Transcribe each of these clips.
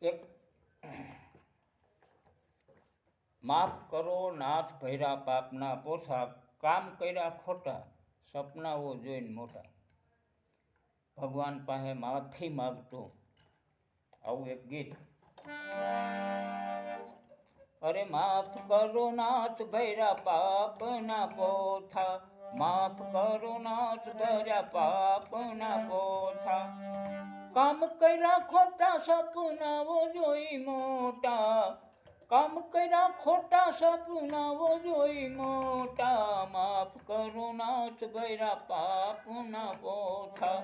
એક માફ કરો નાથ ભૈરા પાપના પોસા, કામ કર્યા ખોટા, સપનાઓ જોઈને મોટા. ભગવાન પાસે માફી માગતો આવું એક ગીત. અરે માફ કરો નાથ ભૈરા પાપના પોથા, માફ કરો નાથ ભૈરા પાપના પોથા, કામ કર્યા ખોટા સપનાઓ જોઈ મોટા, કામ કર્યા ખોટા સપનાઓ જોઈ મોટા, માફ કરો નાથ ભૈરા પાપના પોથા,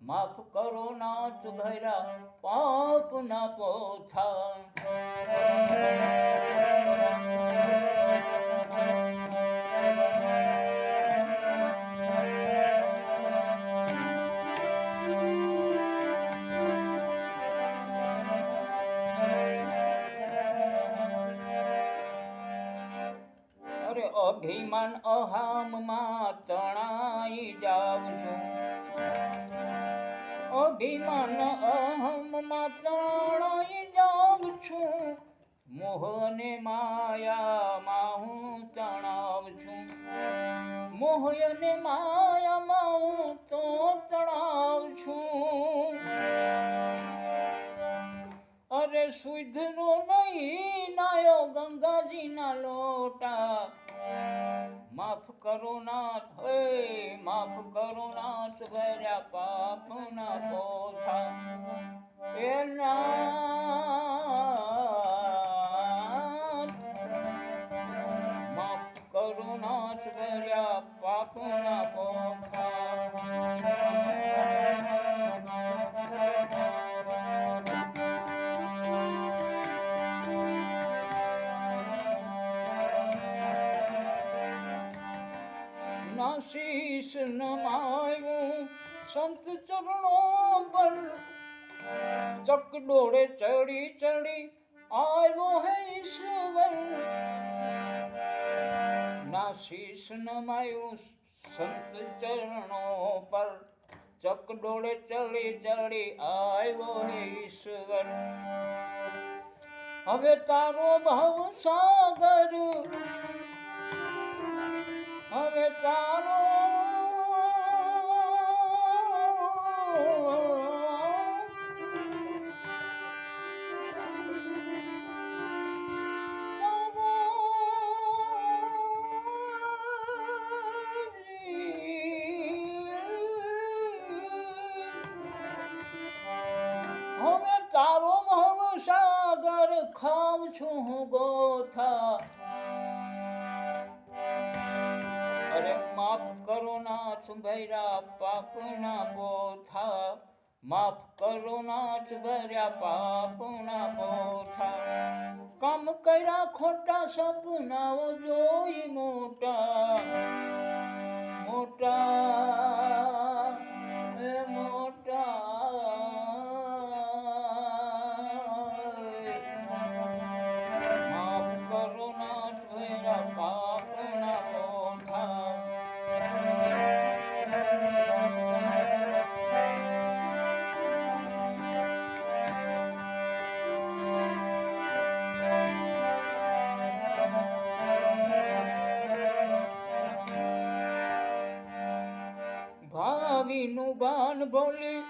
માફ કરો નાથ ભૈરા પાપના પોથા. અરે અભિમાન અહામમાં તણાઈ જાઉં છું, અભિમાન અહમમાં તણાઈ જાઉં છું, મોહ અને માયામાં હું તણાવ છું, મોહ અને માયામાં હું તો તણાવ છું. અરે સુધરો નહીં નાયો ગંગાજીના લોટા, માફ કરો નાથ, હે માફ કરો નાથ ભર્યા પાપના પોથા. એ નાથ માફ કરો નાથ ભર્યા પાપના પોથા. શીશ નમાયું સંત ચરણો પર, ચકડોળે ચડી ચડી આવ્યો હે ઈશ્વર. ના શીશ નમાયું સંત ચરણો પર, ચકડોળે ચડી ચડી આવ્યો હે ઈશ્વર. હવે તારો ભવ સાગર, હવે તારો હવે તારો ભવ સાગર ખાવ છું હું ગોથા. અરે માફ કરો નાથ ભૈરા પાપના પોથા, માફ કરો નાથ ભર્યા પાપના પોથા, કામ કર્યા ખોટા સપનાઓ જોઈ મોટા, મોટા એ મોટા. માફ કરો નાથ ભૈરા પાપના પોથા. ભાવીનું ગાન બોલી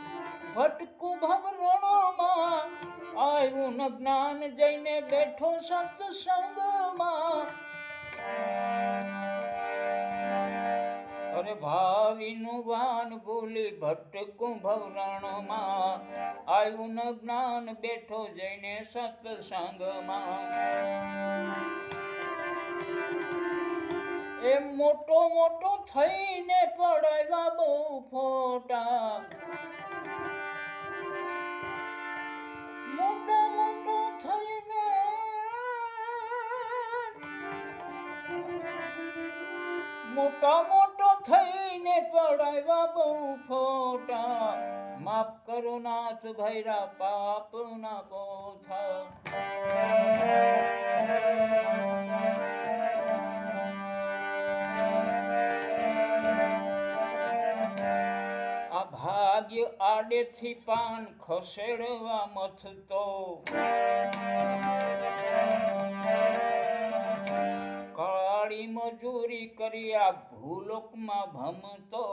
ભટકું ભવરણોમાં, આવ્યું ન જ્ઞાન જઈને બેઠો સત્સંગમાં. અરે ભાવીનું ગાન બોલી ભટકું ભવરણોમાં, આવ્યું ન જ્ઞાન બેઠો જઈને સત્સંગમાં. એ મોટો મોટો થઈને પડાવ્યા બહુ ફોટા, મોટો મોટો થઈને, મોટો મોટો થઈને પડાવ્યા બહુ ફોટા, માફ કરો નાથ ભૈરા પાપના પોથા. ભાગ્ય આડેથી પાન ખસેડવા મથતો, કાળી મજૂરી કરી આ ભૂલોકમાં ભમતો,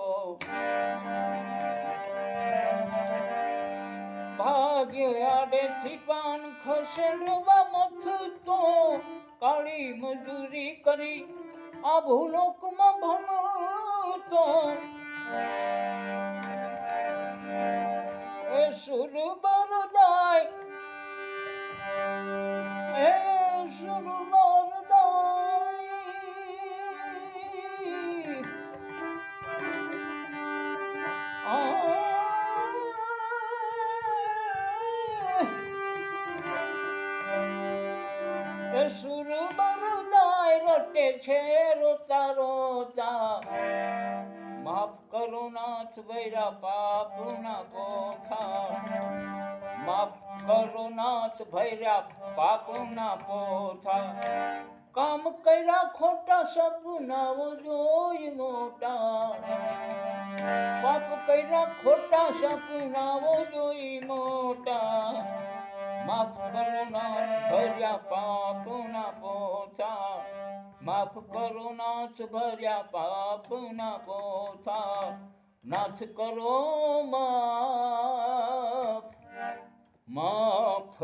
ભાગ્ય આડેથી પાન ખસેડવા મથતો, કાળી મજૂરી કરી આ ભૂલોકમાં ભમતો, એ સુર બરદાય, એ સુર બરદાય, એ સુર બરદાય રટે છે રોતા રોતા, માફ કરો નાથ ભૈરા પાપના પોથા, માફ કરો નાથ ભૈરા પાપના પોથા, કામ કર્યા ખોટા સપનાઓ જોઈ મોટા, પાપ કર્યા ખોટા સપનાઓ જોઈ મોટા, માફ કરો નાથ ભર્યા પાપના પોથા, માફ કરો નાથ ભર્યા પાપના પોથા, નાથ કરો માફ, માફ